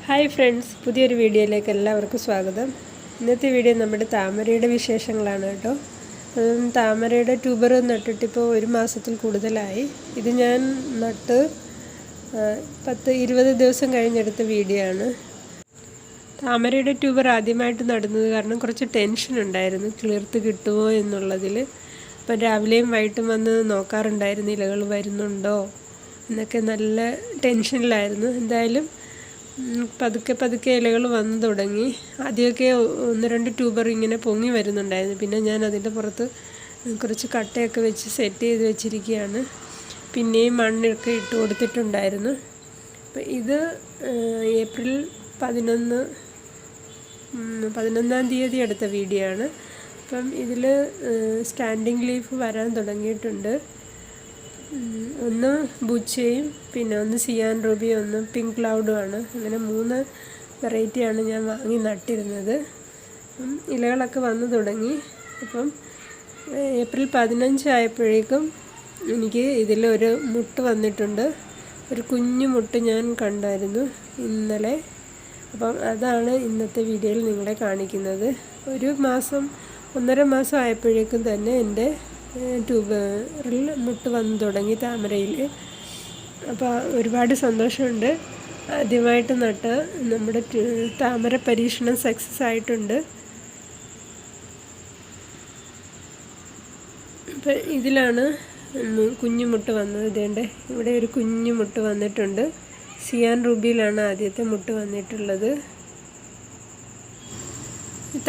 Hi friends, പുതിയൊരു വീഡിയോയിലേക്ക് എല്ലാവർക്കും സ്വാഗതം. ഇന്നത്തെ വീഡിയോ നമ്മുടെ താമരയുടെ വിശേഷങ്ങളാണ് കേട്ടോ. താമരയുടെ ട്യൂബർ നട്ടിട്ടിപ്പോൾ 1 മാസത്തിൽ കൂടുതലായി. ഇത് ഞാൻ നട്ട് 10-20 ദിവസം കഴിഞ്ഞെടുത്ത വീഡിയോ ആണ്. താമരയുടെ ട്യൂബർ ആദ്യമായിട്ട് നടുന്നത് കാരണം കുറച്ച് ടെൻഷൻ ഉണ്ടായിരുന്നു, കിളിർത്ത് കിട്ടുമോ എന്നുള്ളതിൽ. അപ്പം രാവിലെയും വൈകിട്ടും വന്ന് നോക്കാറുണ്ടായിരുന്നു, ഇലകൾ വരുന്നുണ്ടോ എന്നൊക്കെ നല്ല ടെൻഷനിലായിരുന്നു. എന്തായാലും പതുക്കെ ഇലകൾ വന്നു തുടങ്ങി. ആദ്യമൊക്കെ 1-2 ട്യൂബർ ഇങ്ങനെ പൊങ്ങി വരുന്നുണ്ടായിരുന്നു. പിന്നെ ഞാൻ അതിൻ്റെ പുറത്ത് കുറച്ച് കട്ടയൊക്കെ വെച്ച് സെറ്റ് ചെയ്ത് വെച്ചിരിക്കുകയാണ്. പിന്നെയും മണ്ണൊക്കെ ഇട്ട് കൊടുത്തിട്ടുണ്ടായിരുന്നു. അപ്പം ഇത് ഏപ്രിൽ 11-ാം തീയതി എടുത്ത വീഡിയോ ആണ്. അപ്പം ഇതിൽ സ്റ്റാൻഡിങ് ലീഫ് വരാൻ തുടങ്ങിയിട്ടുണ്ട്. ഒന്ന് ബുച്ചയും പിന്നെ ഒന്ന് സിയാൻ റൂബി, ഒന്ന് പിങ്ക് ക്ലൗഡുമാണ്. അങ്ങനെ 3 വെറൈറ്റിയാണ് ഞാൻ വാങ്ങി നട്ടിരുന്നത്. ഇലകളൊക്കെ വന്നു തുടങ്ങി. അപ്പം ഏപ്രിൽ 15 ആയപ്പോഴേക്കും എനിക്ക് ഇതിലൊരു മുട്ട് വന്നിട്ടുണ്ട്. ഒരു കുഞ്ഞു മുട്ട് ഞാൻ കണ്ടായിരുന്നു ഇന്നലെ. അപ്പം അതാണ് ഇന്നത്തെ വീഡിയോയിൽ നിങ്ങളെ കാണിക്കുന്നത്. 1.5 മാസം ആയപ്പോഴേക്കും തന്നെ എൻ്റെ ട്യൂബറിൽ മുട്ട് വന്നു തുടങ്ങി താമരയിൽ. അപ്പോൾ ഒരുപാട് സന്തോഷമുണ്ട്. ആദ്യമായിട്ട് നട്ട് നമ്മുടെ താമര പരീക്ഷണം സക്സസ് ആയിട്ടുണ്ട്. അപ്പം ഇതിലാണ് കുഞ്ഞുമുട്ട് വന്നത്. ഇതേണ്ട ഇവിടെ ഒരു കുഞ്ഞുമുട്ട് വന്നിട്ടുണ്ട്. സിയാൻ റൂബിയിലാണ് ആദ്യത്തെ മുട്ട് വന്നിട്ടുള്ളത്.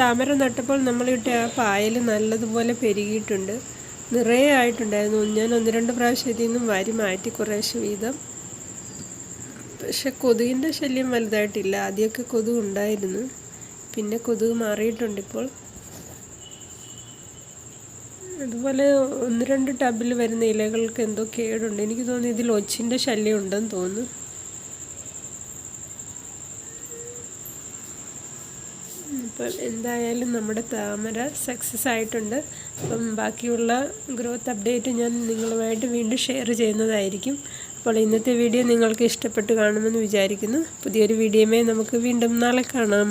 താമര നട്ടപ്പോൾ നമ്മളിട്ട് ആ പായൽ നല്ലതുപോലെ പെരുകിയിട്ടുണ്ട്, നിറയെ ആയിട്ടുണ്ടായിരുന്നു. ഞാൻ 1-2 പ്രാവശ്യം ഇതിൽ നിന്നും വാരി മാറ്റി കുറേശ്ശെ വീതം. പക്ഷെ കൊതുകിൻ്റെ ശല്യം വലുതായിട്ടില്ല. ആദ്യമൊക്കെ കൊതുക് ഉണ്ടായിരുന്നു, പിന്നെ കൊതുക് മാറിയിട്ടുണ്ടിപ്പോൾ. അതുപോലെ 1-2 ടബിൽ വരുന്ന ഇലകൾക്ക് എന്തോ കേടുണ്ട്. എനിക്ക് തോന്നുന്നു ഇതിൽ ഒച്ചിൻ്റെ ശല്യം ഉണ്ടെന്ന് തോന്നുന്നു. അപ്പം എന്തായാലും നമ്മുടെ താമര സക്സസ് ആയിട്ടുണ്ട്. അപ്പം ബാക്കിയുള്ള ഗ്രോത്ത് അപ്ഡേറ്റ് ഞാൻ നിങ്ങളുമായിട്ട് വീണ്ടും ഷെയർ ചെയ്യുന്നതായിരിക്കും. അപ്പോൾ ഇന്നത്തെ വീഡിയോ നിങ്ങൾക്ക് ഇഷ്ടപ്പെട്ട് കാണുമെന്ന് വിചാരിക്കുന്നു. പുതിയൊരു വീഡിയോയുമായി നമുക്ക് വീണ്ടും നാളെ കാണാം.